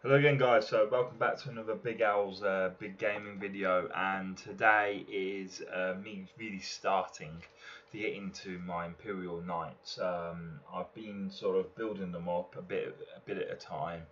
Hello again guys, so welcome back to another Big Owl's big gaming video, and today is me really starting to get into my Imperial Knights. I've been sort of building them up a bit at a time,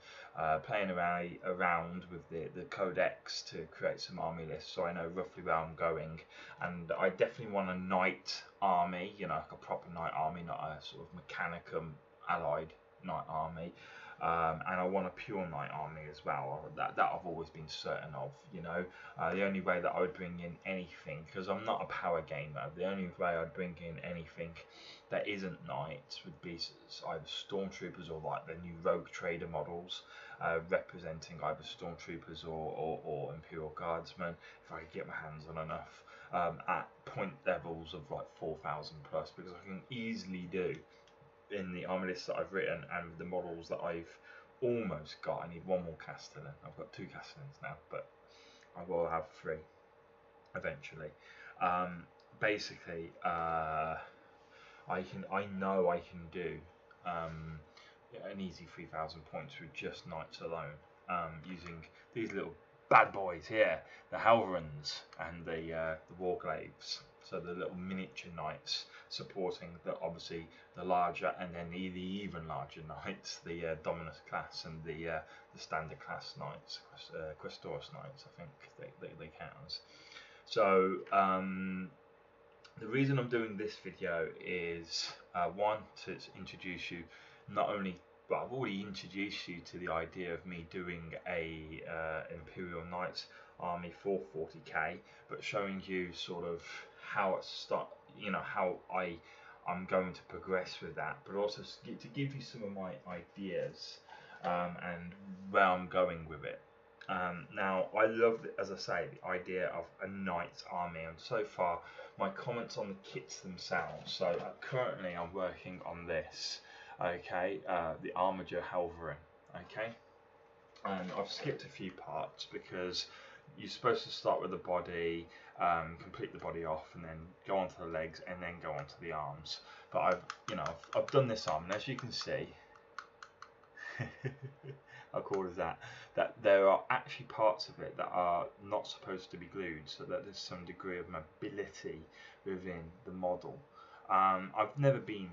playing around with the codex to create some army lists so I know roughly where I'm going, and I definitely want a knight army, you know, like a proper knight army, not a sort of mechanicum allied knight army. And I want a pure knight army as well. That I've always been certain of. You know, the only way that I would bring in anything, because I'm not a power gamer, the only way I'd bring in anything that isn't knights would be either stormtroopers or like the new rogue trader models, representing either stormtroopers or imperial guardsmen. If I could get my hands on enough. At point levels of like 4,000 plus, because I can easily do in the army list that I've written and the models that I've almost got. I need one more Castellan. I've got 2 Castellans now, but I will have 3 eventually. Basically, I know I can do an easy 3,000 points with just knights alone, using these little bad boys here, the Halverans and the Warglaves. So the little miniature knights supporting obviously the larger, and then the even larger knights, the Dominus class and the standard class knights, Questoris knights, I think they count as. So the reason I'm doing this video is one, to introduce you not only, but I've already introduced you to the idea of me doing a Imperial Knights army for 40k, but showing you sort of how how I'm going to progress with that, but also to give you some of my ideas and where I'm going with it. Now, I love, as I say, the idea of a knight's army, and so far my comments on the kits themselves. So currently I'm working on this, okay, the armiger Halverin, okay, and I've skipped a few parts because you're supposed to start with the body, complete the body off, and then go onto the legs, and then go onto the arms. But I've done this arm, and as you can see, how cool is that? That there are actually parts of it that are not supposed to be glued, so that there's some degree of mobility within the model. I've never been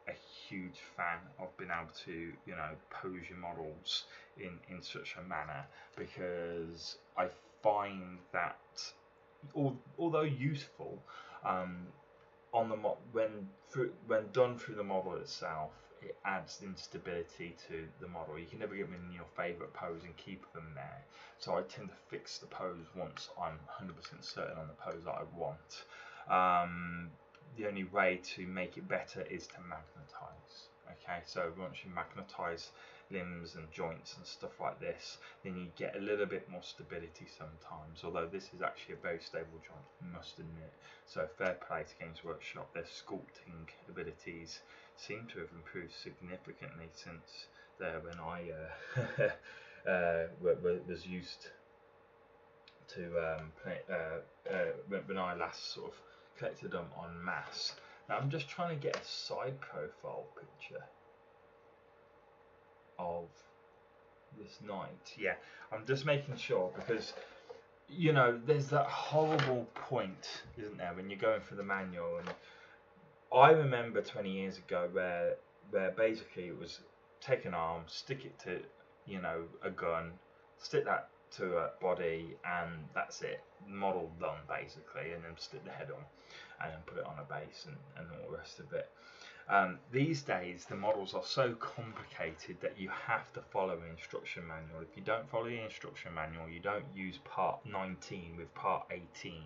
a huge fan of being able to, you know, pose your models in such a manner, because I find that although useful, on the when done through the model itself, it adds instability to the model. You can never get them in your favourite pose and keep them there. So I tend to fix the pose once I'm 100% certain on the pose that I want. The only way to make it better is to magnetize. Okay, so once you magnetize limbs and joints and stuff like this, then you get a little bit more stability sometimes, although this is actually a very stable joint, I must admit. So fair play to Games Workshop. Their sculpting abilities seem to have improved significantly since when I was used to when I last sort of collected them en masse. Now I'm just trying to get a side profile picture of this knight. Yeah, I'm just making sure, because you know there's that horrible point, isn't there, when you're going through the manual, and I remember 20 years ago where basically it was take an arm, stick it to, you know, a gun, stick that to a body, and that's it, model done basically, and then stick the head on and then put it on a base and all the rest of it. These days the models are so complicated that you have to follow an instruction manual. If you don't follow the instruction manual, you don't use part 19 with part 18,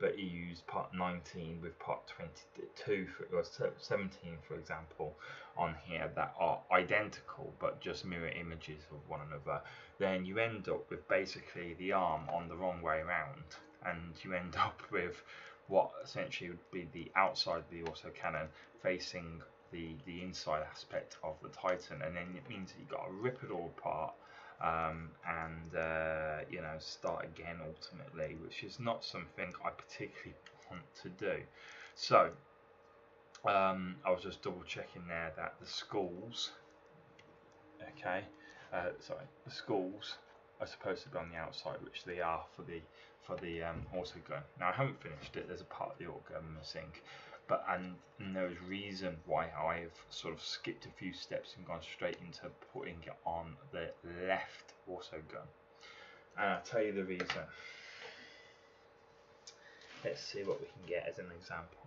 but you use part 19 with part 22 or 17, for example, on here, that are identical but just mirror images of one another. Then you end up with basically the arm on the wrong way around, and you end up with what essentially would be the outside of the autocannon facing the inside aspect of the Titan, and then it means that you've got to rip it all apart, and you know, start again ultimately, which is not something I particularly want to do. So I was just double checking there that the skulls, okay, sorry, the schools are supposed to be on the outside, which they are for the auto gun. Now I haven't finished it. There's a part of the auto gun missing, but and there's reason why I've sort of skipped a few steps and gone straight into putting it on the left auto gun. And I'll tell you the reason. Let's see what we can get as an example.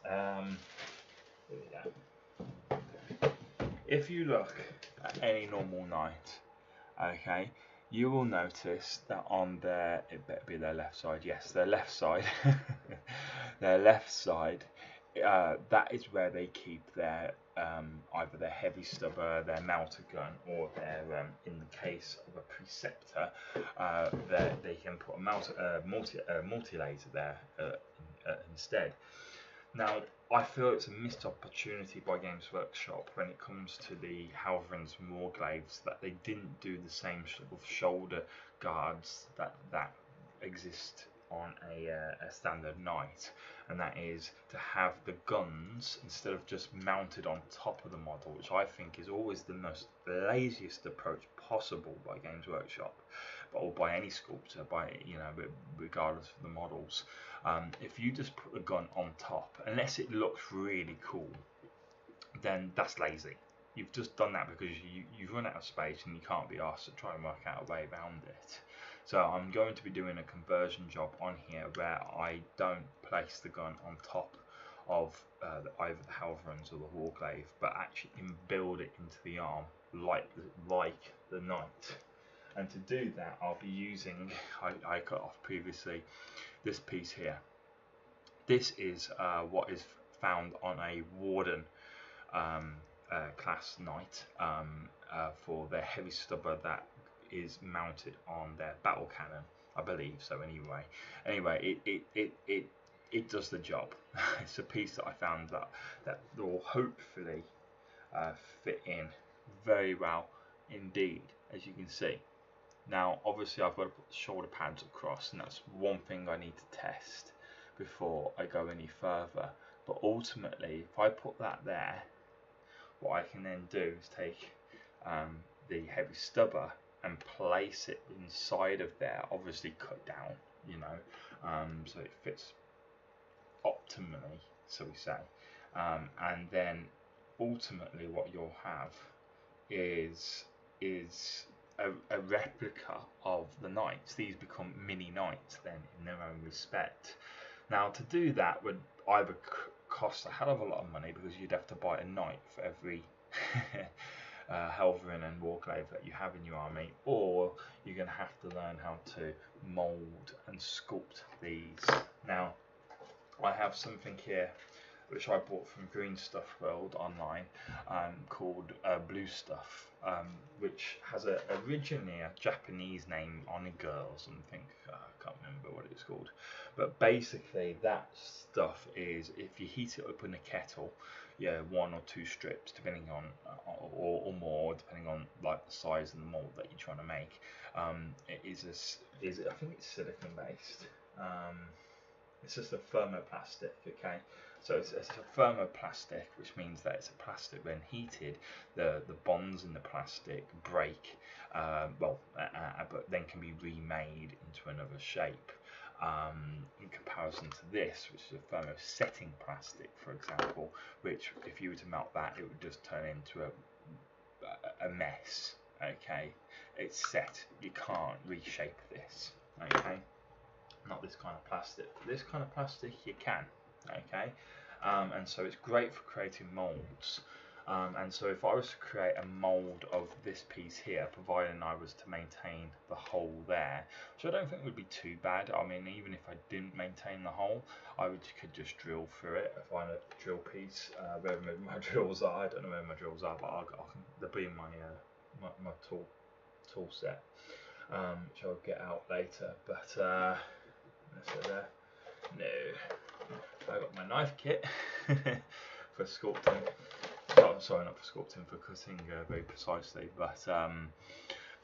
Here we go. If you look at any normal knight, okay, you will notice that on their, it better be their left side, yes, their left side, their left side, that is where they keep their either their heavy stubber, their melter gun, or their, in the case of a preceptor, they can put a multi-laser there instead. Now, I feel it's a missed opportunity by Games Workshop when it comes to the Halverins and Warglaives, that they didn't do the same sort of shoulder guards that exist on a standard knight, and that is to have the guns instead of just mounted on top of the model, which I think is always the most laziest approach possible by Games Workshop, or by any sculptor, regardless of the models. If you just put the gun on top, unless it looks really cool, then that's lazy. You've just done that because you've run out of space and you can't be asked to try and work out a way around it. So I'm going to be doing a conversion job on here where I don't place the gun on top of either the Halverins or the Warglaive, but actually build it into the arm like the knight. And to do that, I'll be using, I cut off previously, this piece here. This is what is found on a Warden class knight for their heavy stubber that is mounted on their battle cannon, I believe so. Anyway, it does the job. It's a piece that I found that will hopefully fit in very well indeed, as you can see. Now, obviously, I've got to put the shoulder pads across, and that's one thing I need to test before I go any further. But ultimately, if I put that there, what I can then do is take the heavy stubber and place it inside of there, obviously cut down, so it fits optimally, so we say. And then ultimately, what you'll have is a replica of the knights. These become mini knights then in their own respect. Now, to do that would either cost a hell of a lot of money, because you'd have to buy a knight for every Halverin and Warglaive that you have in your army, or you're going to have to learn how to mould and sculpt these. Now, I have something here which I bought from Green Stuff World online, called Blue Stuff, which has originally a Japanese name, armigers or something. I can't remember what it's called, but basically that stuff is, if you heat it up in a kettle, 1 or 2 strips, depending on, or more, depending on like the size and the mold that you're trying to make. It is I think it's silicone based. It's just a thermoplastic, okay? So it's a thermoplastic, which means that it's a plastic. When heated, the bonds in the plastic break, but then can be remade into another shape. In comparison to this, which is a thermosetting plastic, for example, which if you were to melt that, it would just turn into a mess, okay? It's set, you can't reshape this, okay? Not this kind of plastic. This kind of plastic you can, okay? And so it's great for creating molds. And so if I was to create a mold of this piece here, providing I was to maintain the hole there, which I don't think would be too bad. I mean, even if I didn't maintain the hole, could just drill through it. I find a drill piece, wherever my drills are. I don't know where my drills are, but they'll be in my tool set, which I'll get out later. But no, I got my knife kit for sculpting. Oh, sorry, not for sculpting, for cutting very precisely. But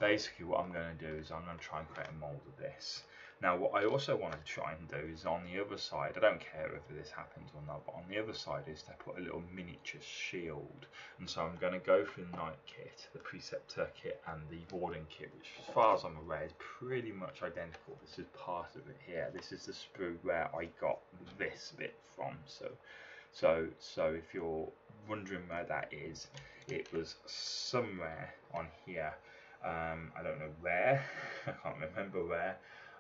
basically, what I'm going to do is I'm going to try and create a mold of this. Now what I also want to try and do is on the other side, I don't care whether this happens or not, but on the other side is to put a little miniature shield. And so I'm going to go for the Knight kit, the Preceptor kit and the Warden kit, which as far as I'm aware is pretty much identical. This is part of it here. This is the sprue where I got this bit from. So if you're wondering where that is, it was somewhere on here. I don't know where, I can't remember where.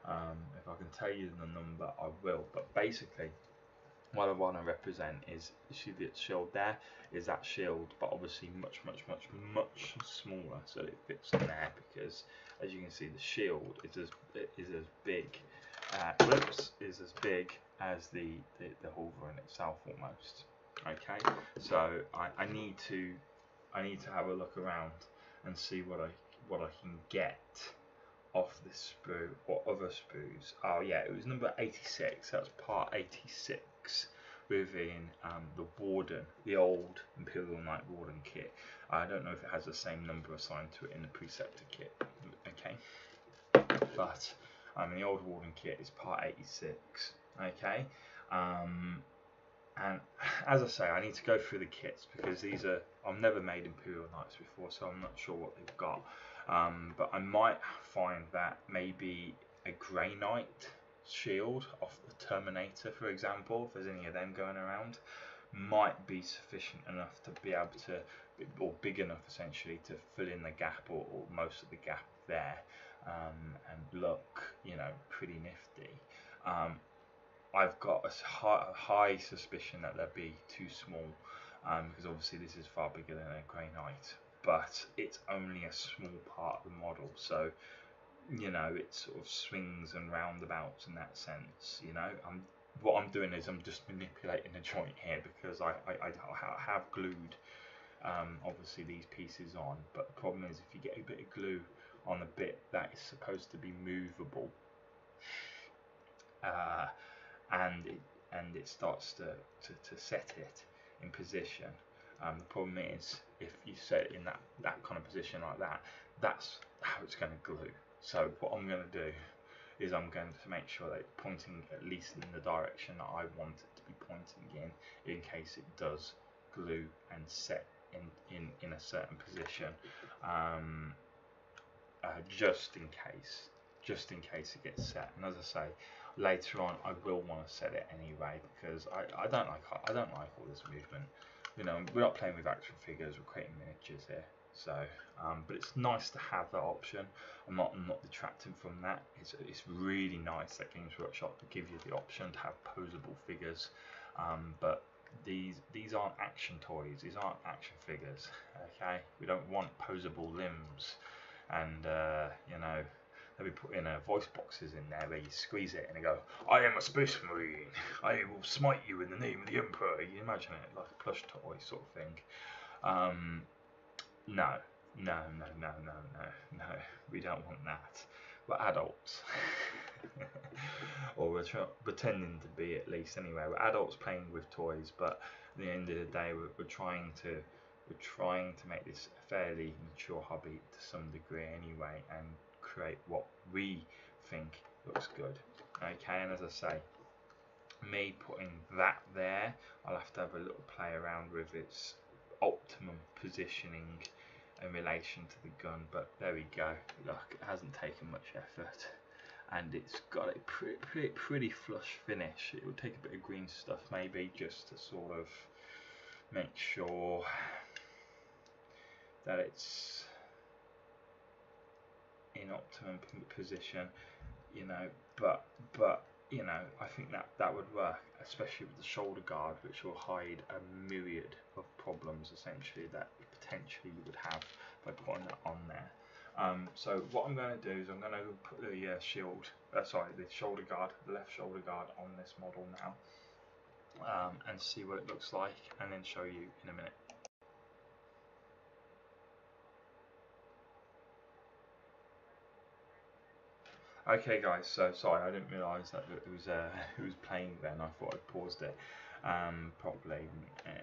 If I can tell you the number, I will. But basically, what I want to represent is, you see the shield there, is that shield, but obviously much smaller, so it fits in there, because as you can see, the shield is as big, is as big as the Hawthorne itself almost. Okay, so I need to have a look around and see what I can get off this sprue or other sprues. Oh yeah, it was number 86. That's part 86 within the Warden, the old Imperial Knight Warden kit. I don't know if it has the same number assigned to it in the Preceptor kit. Okay, but the old Warden kit is part 86. Okay. And as I say, I need to go through the kits, because these are, I've never made Imperial Knights before, so I'm not sure what they've got. But I might find that maybe a Grey Knight shield off the Terminator, for example, if there's any of them going around, might be sufficient enough to be able to, or big enough essentially, to fill in the gap, or most of the gap there, and look, you know, pretty nifty. I've got a high suspicion that they'll be too small, because obviously this is far bigger than a Grey Knight, but it's only a small part of the model, so you know, it sort of swings and roundabouts in that sense. You know, what I'm doing is I'm just manipulating the joint here, because I have glued obviously these pieces on, but the problem is if you get a bit of glue on a bit that is supposed to be movable, and it starts to set it in position. The problem is, if you set it in that kind of position like that, that's how it's going to glue. So what I'm going to do is I'm going to make sure that it's pointing at least in the direction that I want it to be pointing in case it does glue and set in a certain position, just in case it gets set. And as I say, later on I will want to set it anyway, because I don't like all this movement. You know, we're not playing with action figures, we're creating miniatures here. So, but it's nice to have that option. I'm not detracting from that. It's really nice that Games Workshop give you the option to have posable figures. But these aren't action toys. These aren't action figures. Okay, we don't want posable limbs, and you know, they'll be putting voice boxes in there where you squeeze it and they go, "I am a space marine. I will smite you in the name of the Emperor." You imagine it like a plush toy sort of thing. No, we don't want that. We're adults. Or we're pretending to be, at least anyway. We're adults playing with toys, but at the end of the day, we're trying to make this a fairly mature hobby to some degree anyway, and create what we think looks good. Okay, and as I say, me putting that there, I'll have to have a little play around with its optimum positioning in relation to the gun, but there we go. Look, it hasn't taken much effort, and it's got a pretty flush finish. It would take a bit of green stuff maybe, just to sort of make sure that it's in optimum position, you know, but you know, I think that would work, especially with the shoulder guard, which will hide a myriad of problems essentially that potentially you would have by putting that on there. So what I'm going to do is I'm going to put the the shoulder guard, the left shoulder guard on this model now, and see what it looks like, and then show you in a minute. Okay guys, so sorry, I didn't realise that it was playing then. I thought I'd paused it properly.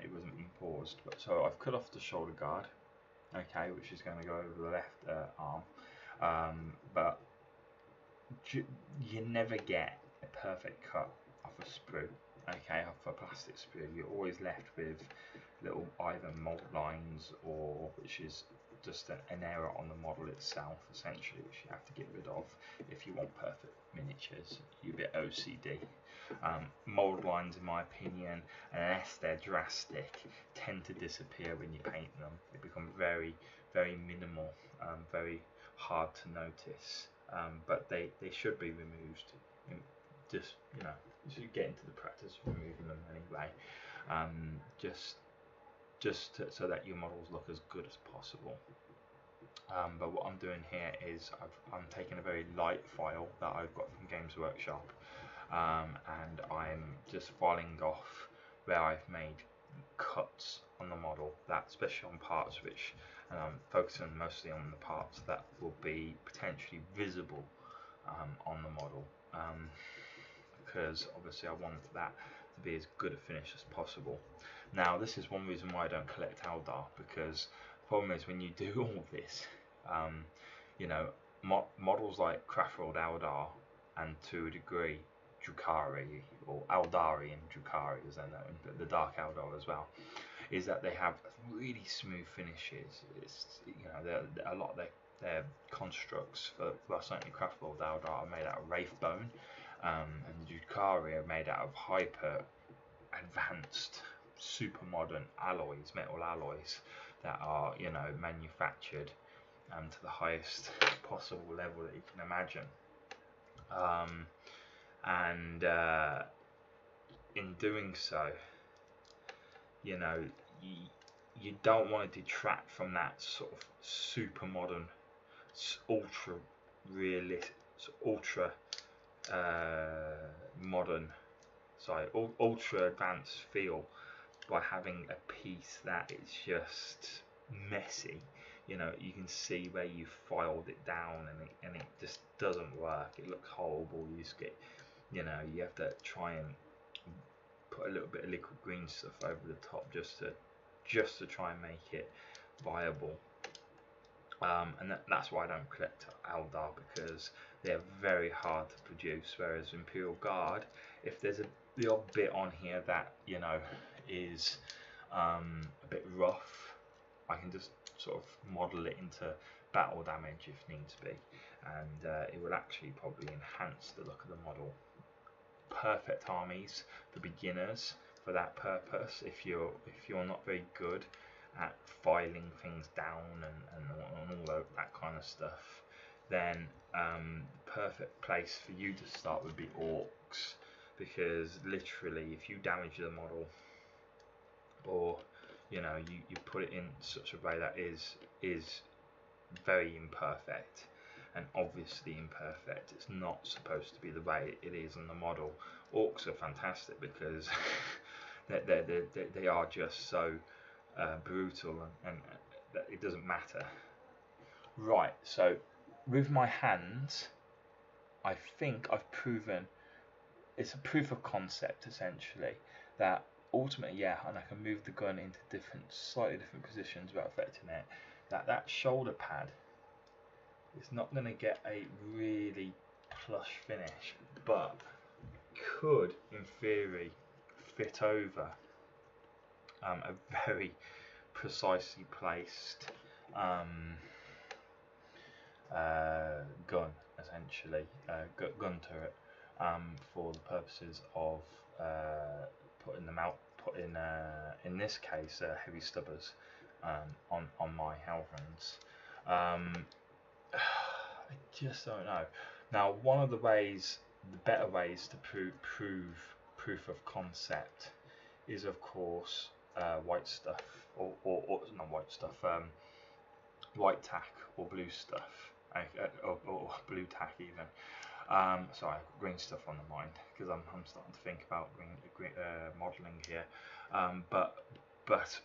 It wasn't paused, but so I've cut off the shoulder guard, okay, which is going to go over the left arm, but you never get a perfect cut off a sprue, okay, off a plastic sprue. You're always left with little either mold lines, or which is just an error on the model itself, essentially, which you have to get rid of if you want perfect miniatures. You're a bit OCD. Mold lines, in my opinion, unless they're drastic, tend to disappear when you paint them. They become very, very minimal, very hard to notice. But they should be removed. Just, you know, you should get into the practice of removing them anyway. So that your models look as good as possible. But what I'm doing here is I'm taking a very light file that I've got from Games Workshop, and I'm just filing off where I've made cuts on the model, that especially on parts which, and I'm focusing mostly on the parts that will be potentially visible on the model, because obviously I want that to be as good a finish as possible. Now, this is one reason why I don't collect Eldar, because the problem is when you do all this, you know, models like Craftworld Eldar, and to a degree Drukhari, or Eldari and Drukhari as they're known, but the Dark Eldar as well, is that they have really smooth finishes. It's, you know, a lot of their constructs for, well, certainly Craftworld Eldar are made out of Wraith bone, and the Drukhari are made out of hyper advanced, super modern alloys, metal alloys that are, you know, manufactured to the highest possible level that you can imagine. And in doing so, you know, you don't want to detract from that sort of super modern, ultra realistic, ultra modern, ultra advanced feel by having a piece that is just messy. You know, you can see where you filed it down, and it just doesn't work. It looks horrible. You just get, you know, you have to try and put a little bit of liquid green stuff over the top just to try and make it viable. And that's why I don't collect Eldar, because they're very hard to produce. Whereas Imperial Guard, if there's the odd bit on here that, you know, is a bit rough, I can just sort of model it into battle damage if needs be, and it will actually probably enhance the look of the model. Perfect armies for beginners for that purpose. If you're not very good at filing things down and all that kind of stuff, then perfect place for you to start would be orcs, because literally if you damage the model, or you know, you put it in such a way that is very imperfect, and obviously imperfect, it's not supposed to be the way it is on the model. Orcs are fantastic because they are just so brutal, and it doesn't matter. Right, so with my hands, I think I've proven, it's a proof of concept essentially, that ultimately, yeah, and I can move the gun into slightly different positions without affecting it, that shoulder pad is not going to get a really plush finish, but could, in theory, fit over a very precisely placed gun, essentially, gun turret, for the purposes of putting them out, in this case, heavy stubbers on my Halverns. I just don't know. Now, one of the better ways to prove proof of concept is, of course, white stuff, or not white stuff, white tack or blue stuff, or blue tack even. Sorry, green stuff on the mind, because I'm starting to think about green modelling here. But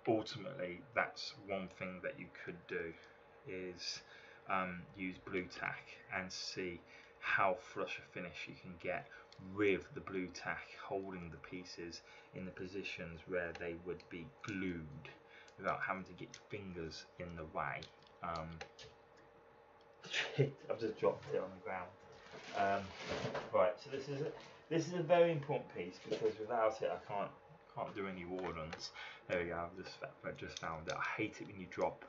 ultimately, that's one thing that you could do, is use blue tack and see how flush a finish you can get with the blue tack holding the pieces in the positions where they would be glued without having to get your fingers in the way. Shit, I've just dropped it on the ground. Right, so this is a very important piece because without it I can't do any war runs. There we go. I've just found it. I hate it when you drop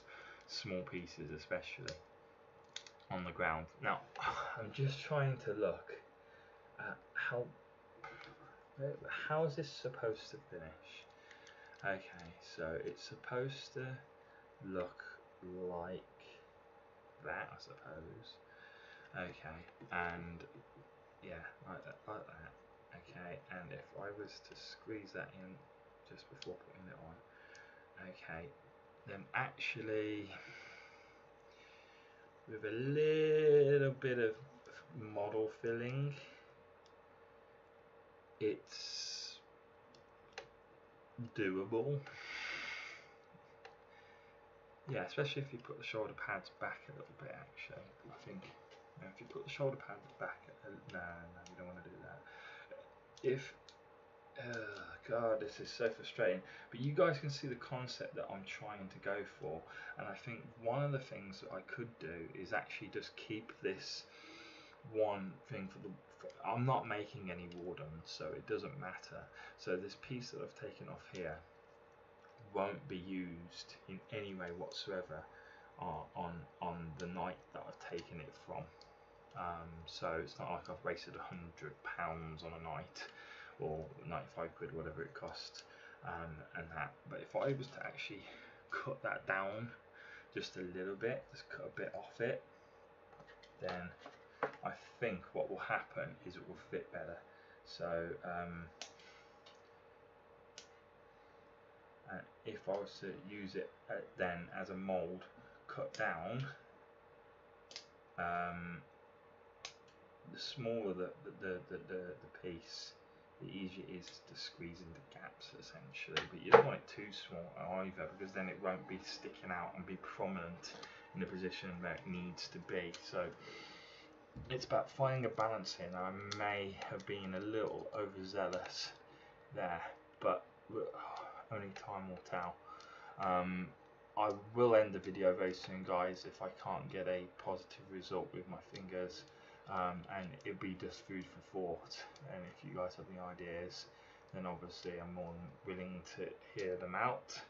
small pieces, especially on the ground. Now I'm just trying to look at how is this supposed to finish. Okay, so it's supposed to look like that, I suppose. Okay, and yeah, like that. Okay, and if I was to squeeze that in just before putting it on, okay, then actually with a little bit of model filling, it's doable. Yeah, especially if you put the shoulder pads back a little bit. Actually, I think if you put the shoulder pads back, no, you don't want to do that. If God, this is so frustrating. But you guys can see the concept that I'm trying to go for, and I think one of the things that I could do is actually just keep this one thing I'm not making any wardens, so it doesn't matter. So this piece that I've taken off here won't be used in any way whatsoever on the night that I've taken it from. So it's not like I've wasted £100 on a night or 95 quid, whatever it costs, and that. But if I was to actually cut that down just a little bit, just cut a bit off it, then I think what will happen is it will fit better. So if I was to use it then as a mould cut down, the smaller the piece, the easier it is to squeeze into gaps essentially. But you don't want it too small either, because then it won't be sticking out and be prominent in the position where it needs to be. So it's about finding a balance here. Now I may have been a little overzealous there, but only time will tell. I will end the video very soon, guys, if I can't get a positive result with my fingers, and it'll be just food for thought. And if you guys have any ideas, then obviously I'm more than willing to hear them out.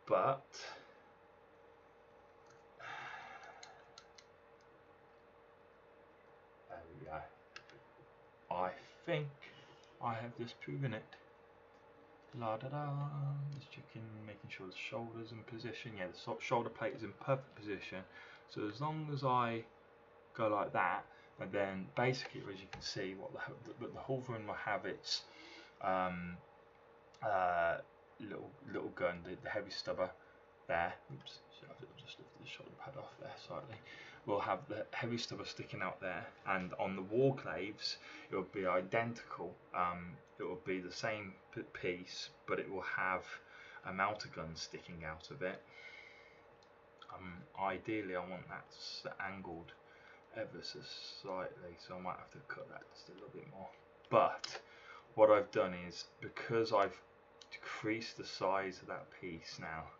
But there we go. I think I have just proven it. La da da. Just checking, making sure the shoulder's in position. Yeah, the shoulder plate is in perfect position. So as long as I go like that, and then basically, as you can see, what the Hawthorne will have its little gun, the heavy stubber there. Oops, I've just lifted the shoulder pad off there slightly. We'll have the heavy stubber sticking out there, and on the warclaves it will be identical. It will be the same piece, but it will have a mounter gun sticking out of it. Ideally I want that angled ever so slightly, so I might have to cut that just a little bit more. But what I've done is, because I've decreased the size of that piece now,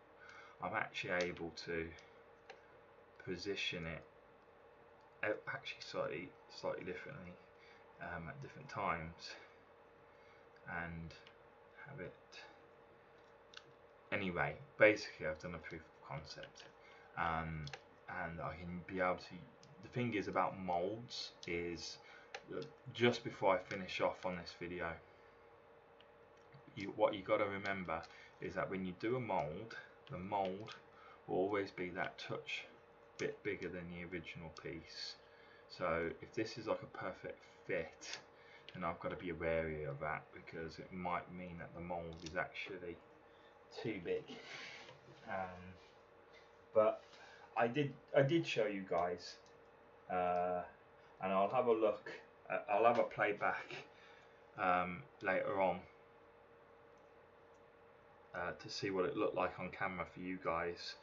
I'm actually able to position it actually slightly differently at different times, and have it. Anyway, basically I've done a proof of concept, and I can be able to. The thing is about molds is, just before I finish off on this video, what you got to remember is that when you do a mold, the mold will always be that touch bit bigger than the original piece. So if this is like a perfect fit, then I've got to be wary of that, because it might mean that the mold is actually too big. But I did show you guys, and I'll have a look. I'll have a playback later on to see what it looked like on camera for you guys,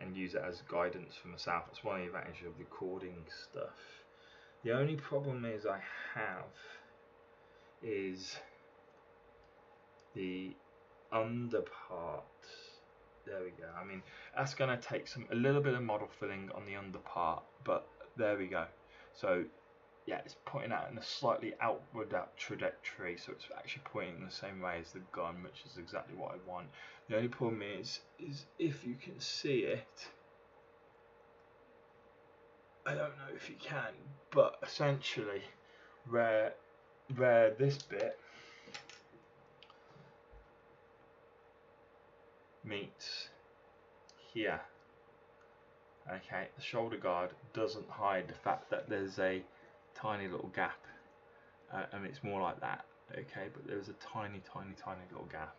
and use it as guidance for myself. That's one of the advantages of recording stuff. The only problem is I have is the under part. There we go. I mean, that's going to take a little bit of model filling on the under part, but there we go. So yeah, it's pointing out in a slightly outward trajectory, so it's actually pointing the same way as the gun, which is exactly what I want. The only problem is if you can see it. I don't know if you can, but essentially, where this bit meets here, okay, the shoulder guard doesn't hide the fact that there's a tiny little gap. I mean, it's more like that, okay, but there's a tiny little gap,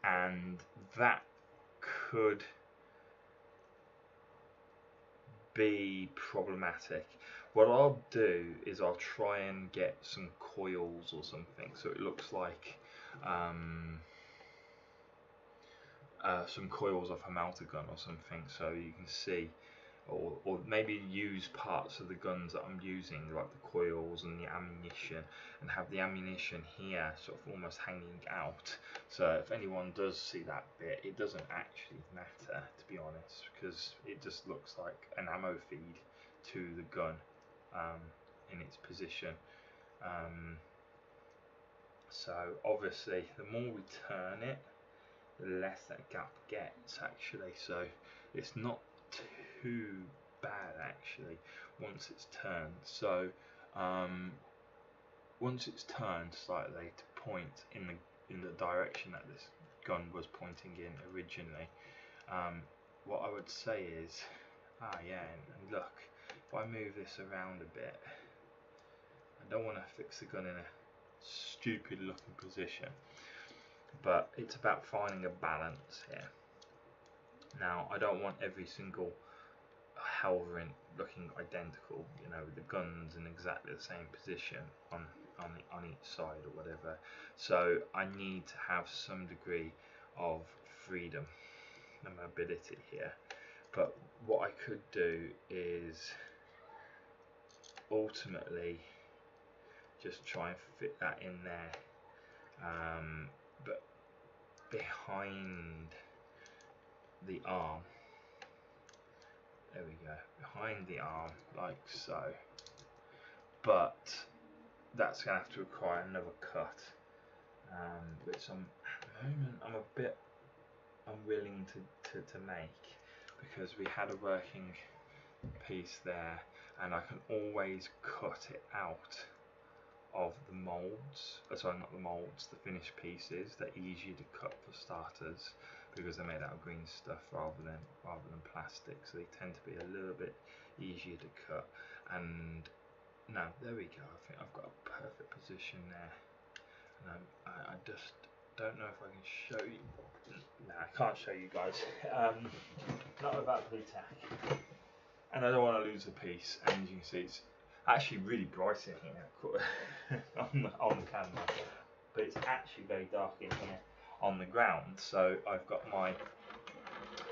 and that could be problematic. What I'll do is I'll try and get some coils or something, so it looks like some coils off a melter gun or something, so you can see, or maybe use parts of the guns that I'm using, like the coils and the ammunition, and have the ammunition here sort of almost hanging out, so if anyone does see that bit, it doesn't actually matter, to be honest, because it just looks like an ammo feed to the gun in its position. So obviously the more we turn it, the less that gap gets actually, so it's not too bad actually once it's turned. So once it's turned slightly to point in the direction that this gun was pointing in originally, what I would say is, yeah, and look, if I move this around a bit, I don't want to fix the gun in a stupid looking position, but it's about finding a balance here. Now, I don't want every single Halverin looking identical, you know, with the guns in exactly the same position on each side or whatever. So I need to have some degree of freedom and mobility here. But what I could do is ultimately just try and fit that in there, but behind the arm. There we go, behind the arm, like so. But that's going to have to require another cut, which at the moment I'm a bit unwilling to make, because we had a working piece there, and I can always cut it out of the molds. Sorry, not the molds, the finished pieces. They're easier to cut for starters because they're made out of green stuff rather than plastic, so they tend to be a little bit easier to cut. And now there we go. I think I've got a perfect position there, and I just don't know if I can show you. No, I can't show you guys. Not without blue tack, and I don't want to lose a piece. And as you can see, it's actually really bright in here on the camera, but it's actually very dark in here on the ground. So I've got my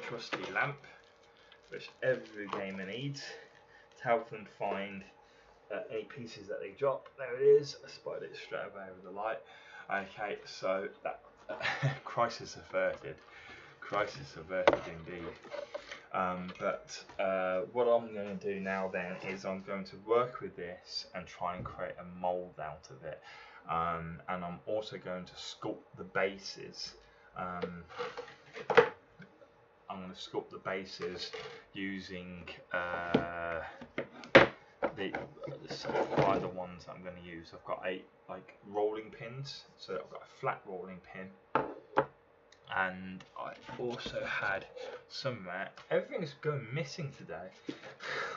trusty lamp, which every gamer needs to help them find any pieces that they drop. There it is. I spotted it straight away with the light. Okay, so that crisis averted. Crisis averted indeed. But what I'm going to do now then is I'm going to work with this and try and create a mold out of it, and I'm also going to sculpt the bases. I'm going to sculpt the bases using the ones that I'm going to use. I've got 8 like rolling pins, so I've got a flat rolling pin, and I also had somewhere, everything's going missing today.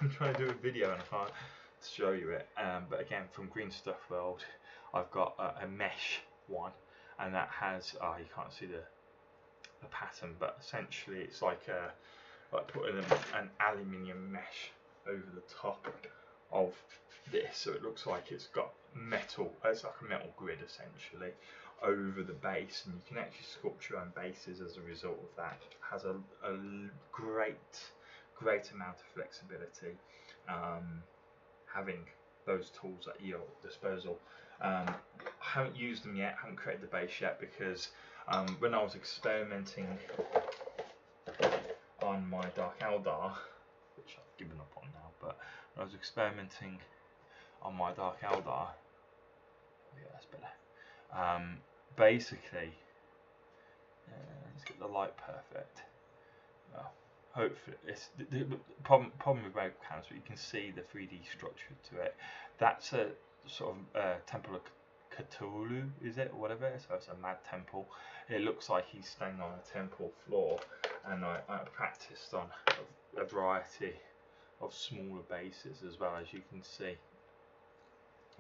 I'm trying to do a video and I can't show you it, but again, from Green Stuff World, I've got a mesh one, and that has, you can't see the pattern, but essentially it's like putting an aluminium mesh over the top of this, so it looks like it's got metal, it's like a metal grid essentially over the base, and you can actually sculpt your own bases as a result of that. It has a great amount of flexibility, having those tools at your disposal. I haven't used them yet, haven't created the base yet, because when I was experimenting on my Dark Eldar, which I've given up on now, but when I was experimenting on my Dark Eldar, yeah, that's better. Basically, let's get the light perfect. Well, hopefully, it's the problem with webcams, but you can see the 3D structure to it. That's a sort of temple of Cthulhu, is it, or whatever? So it's a mad temple. It looks like he's standing on a temple floor, and I practiced on a variety of smaller bases as well, as you can see.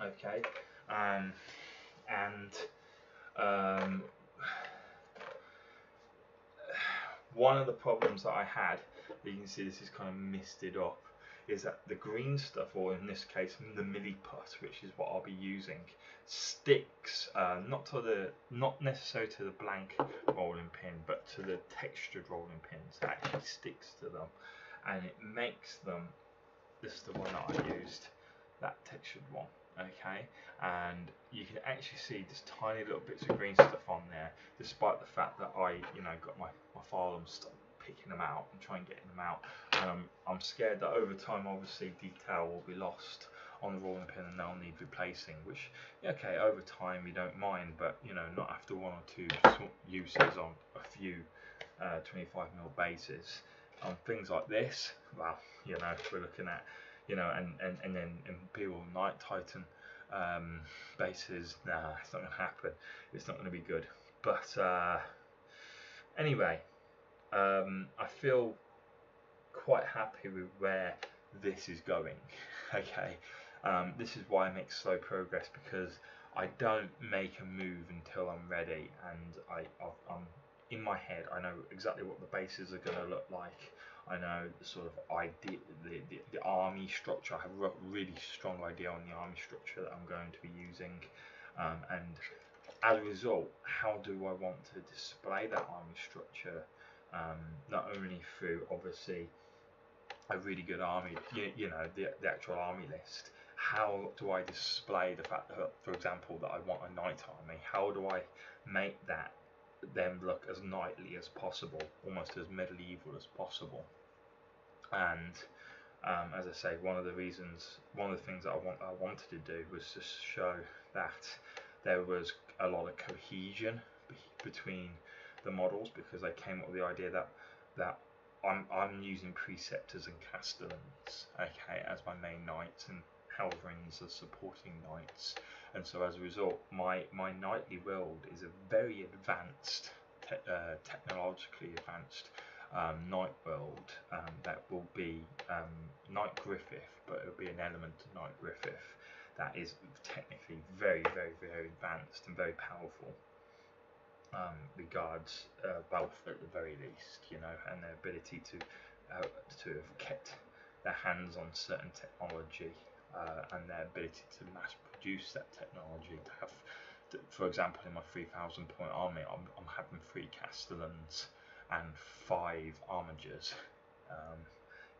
Okay, and one of the problems that I had, you can see this is kind of misted up, is that the green stuff, or in this case the milliput, which is what I'll be using, sticks not necessarily to the blank rolling pin, but to the textured rolling pins. It actually sticks to them, and it makes them. This is the one that I used, that textured one. Okay, and you can actually see just tiny little bits of green stuff on there, despite the fact that I, got my file and stop picking them out and trying getting them out. I'm scared that over time, obviously, detail will be lost on the rolling pin and they'll need replacing. Which, okay, over time you don't mind, but not after one or two uses on a few 25mm bases. On things like this, well, we're looking at. And then Imperial Night Titan bases, nah, it's not going to happen. It's not going to be good. But anyway, I feel quite happy with where this is going. Okay, this is why I make slow progress, because I don't make a move until I'm ready, and I'm in my head. I know exactly what the bases are going to look like. I know the sort of idea, the army structure. I have a really strong idea on the army structure that I'm going to be using, and as a result, how do I want to display that army structure? Not only through obviously a really good army, the actual army list. How do I display the fact that, for example, that I want a knight army? How do I make that them look as knightly as possible, almost as medieval as possible? And as I say, one of the things that I wanted to do was just show that there was a lot of cohesion between the models, because I came up with the idea that I'm using preceptors and castellans, okay, as my main knights, and Halverins as supporting knights, and so as a result, my knightly world is a very advanced, technologically advanced Knight world that will be Knight Griffith, but it will be an element of Knight Griffith that is technically very, very, very advanced and very powerful. Regards wealth at the very least, and their ability to have kept their hands on certain technology, and their ability to mass produce that technology. To have, for example, in my 3,000 point army, I'm having 3 castellans and 5 armigers.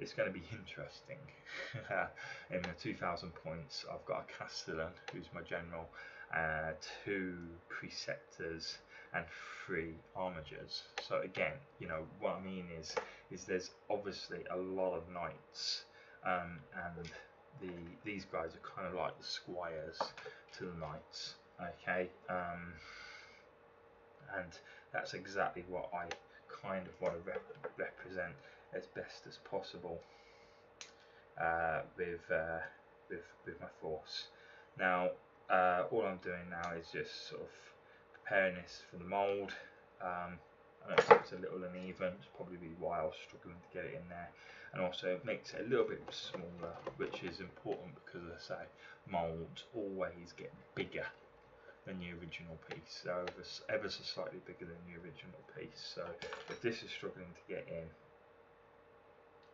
It's going to be interesting. In the 2,000 points, I've got a castellan who's my general, 2 preceptors, and 3 armigers. So again, what I mean is there's obviously a lot of knights, and these guys are kind of like the squires to the knights. Okay, and that's exactly what I kind of want to represent as best as possible with my force. Now, all I'm doing now is just sort of preparing this for the mould. I know it's a little uneven, it's probably why I was struggling to get it in there, and also it makes it a little bit smaller, which is important because, as I say, moulds always get bigger than the original piece. They're ever so slightly bigger than the original piece. So if this is struggling to get in,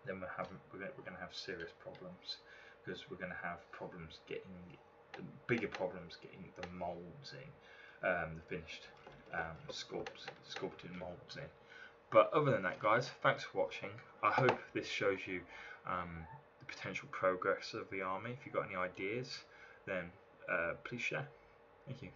then we're going to have serious problems, because we're going to have problems getting bigger problems getting the molds in, the finished sculpted molds in. But other than that, guys, thanks for watching. I hope this shows you the potential progress of the army. If you've got any ideas, then please share. Thank you.